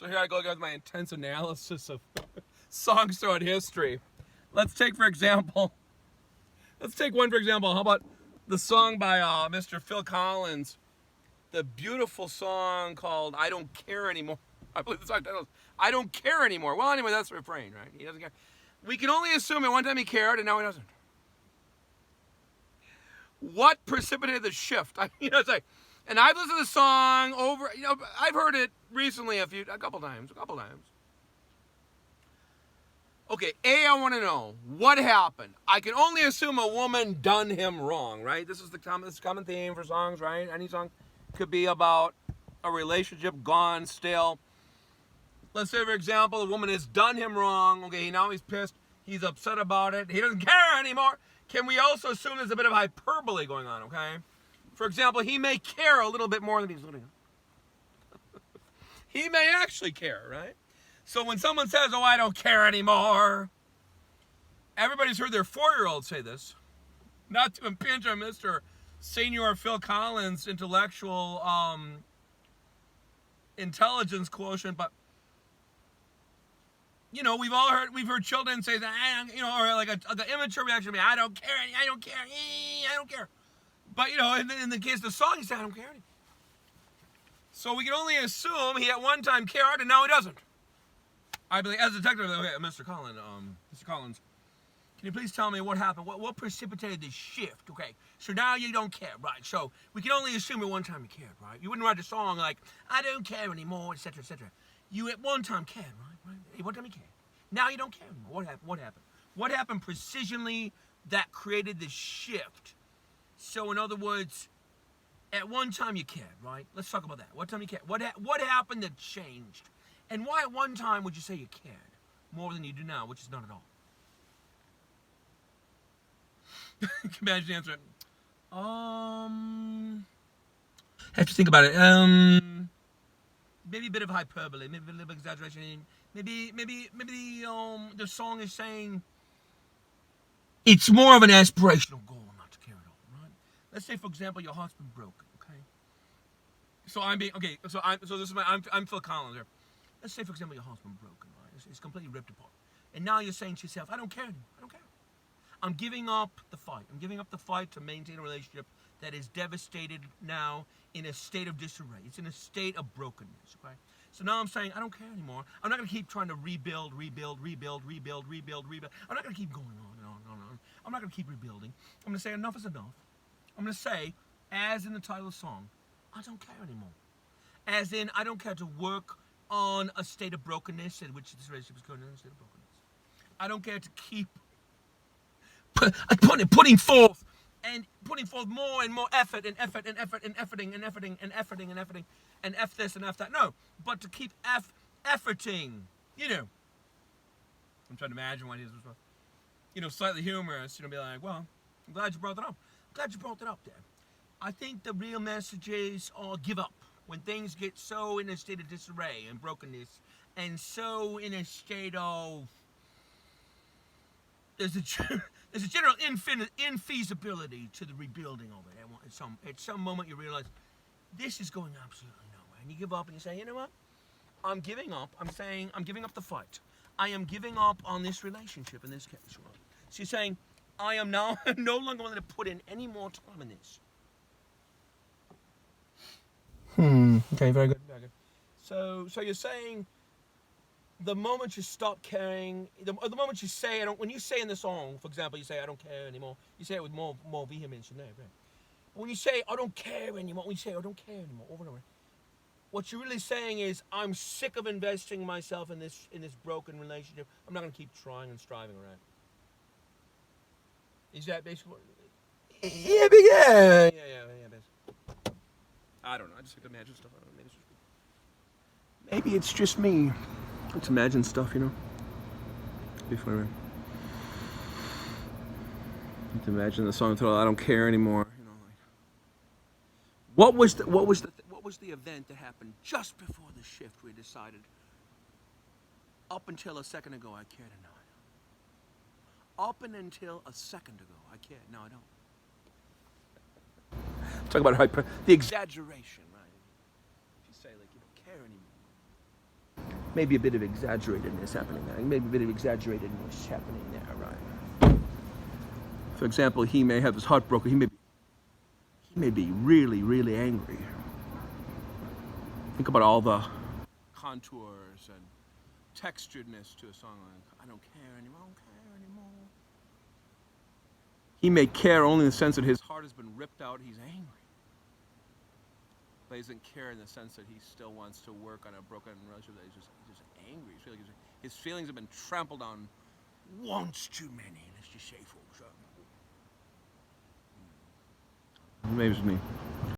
So here I go again with my intense analysis of songs throughout history. Let's take one for example. How about the song by Mr. Phil Collins, the beautiful song called "I Don't Care Anymore." I believe the song title is "I Don't Care Anymore." Well, anyway, that's the refrain, right? He doesn't care. We can only assume at one time he cared, and now he doesn't. What precipitated the shift? It's like, and I've listened to the song over. I've heard it recently a couple times. Okay, I want to know what happened. I can only assume a woman done him wrong, right? This is the common theme for songs, right? Any song could be about a relationship gone stale. Let's say, for example, a woman has done him wrong. Okay, now he's pissed. He's upset about it. He doesn't care anymore. Can we also assume there's a bit of hyperbole going on, okay? For example, he may care a little bit more than he's letting on. He may actually care, right? So when someone says, "Oh, I don't care anymore," everybody's heard their 4-year-old say this. Not to impinge on Mr. Senior Phil Collins' intellectual intelligence quotient, but we've heard children say that, or like an immature reaction to me, "I don't care, I don't care." But in the case of the song, he said, "I don't care anymore." So we can only assume he at one time cared and now he doesn't. I believe, as a detective, okay, Mr. Collins, can you please tell me what happened? What precipitated this shift? Okay, so now you don't care, right? So we can only assume at one time you cared, right? You wouldn't write a song like, "I don't care anymore," etc., etc. You at one time cared, right? At one time you cared. Now you don't care anymore. What happened? What happened precisionally that created this shift? So in other words, at one time you cared, right? Let's talk about that. What time you cared? What happened that changed? And why at one time would you say you cared more than you do now, which is not at all? Can you imagine the answer? Have to think about it. Maybe a bit of hyperbole, maybe a little bit of exaggeration. Maybe the song is saying it's more of an aspirational goal not to care at all, right? Let's say, for example, your heart's been broken, okay? I'm Phil Collins here. Let's say, for example, your heart's been broken, right? It's completely ripped apart. And now you're saying to yourself, "I don't care anymore. I don't care. I'm giving up the fight. I'm giving up the fight to maintain a relationship that is devastated now, in a state of disarray. It's in a state of brokenness, okay? So now I'm saying, I don't care anymore. I'm not going to keep trying to rebuild. I'm not going to keep going on and on and on. I'm not going to keep rebuilding. I'm going to say enough is enough. I'm going to say, as in the title of the song, I don't care anymore. As in, I don't care to work on a state of brokenness in which this relationship is going in a state of brokenness. I don't care to keep putting forth more and more effort and efforting and F this and F that. No, but to keep efforting. I'm trying to imagine what he is, slightly humorous. Be like, well, I'm glad you brought that up. There. I think the real message is, give up. When things get so in a state of disarray and brokenness, and so in a state of there's a general infeasibility to the rebuilding of it. At some moment you realize this is going absolutely nowhere, and you give up and you say, "You know what? I'm giving up. I'm saying I'm giving up the fight. I am giving up on this relationship in this case." Right? So you're saying, "I am now no longer willing to put in any more time in this." Okay, very good. So you're saying the moment you stop caring, the moment you say, when you say in the song, for example, you say, "I don't care anymore," you say it with more vehemence than that, right? When you say, "I don't care anymore," over and over, what you're really saying is, I'm sick of investing myself in this broken relationship. I'm not going to keep trying and striving around. Is that basically what? Yeah, basically. I don't know. I just like to imagine stuff. I don't know. Maybe it's just me. Let's imagine stuff, Before let's imagine the song title, "I Don't Care Anymore." What was the event that happened just before the shift? We decided. Up until a second ago, I cared, and now I don't. Up and until a second ago, I cared. Now I don't. Talk about the exaggeration, right? If you say, like, you don't care anymore. Maybe a bit of exaggeratedness happening there. Maybe a bit of exaggeratedness happening there, right? For example, he may have his heart broken. He may be really, really angry. Think about all the contours and texturedness to a song like, I don't care anymore, I don't care anymore. He may care only in the sense that his heart has been ripped out, he's angry. But he doesn't care in the sense that he still wants to work on a broken relationship, that he's just angry. His feelings have been trampled on once too many, let's just say, folks. Maybe it's me.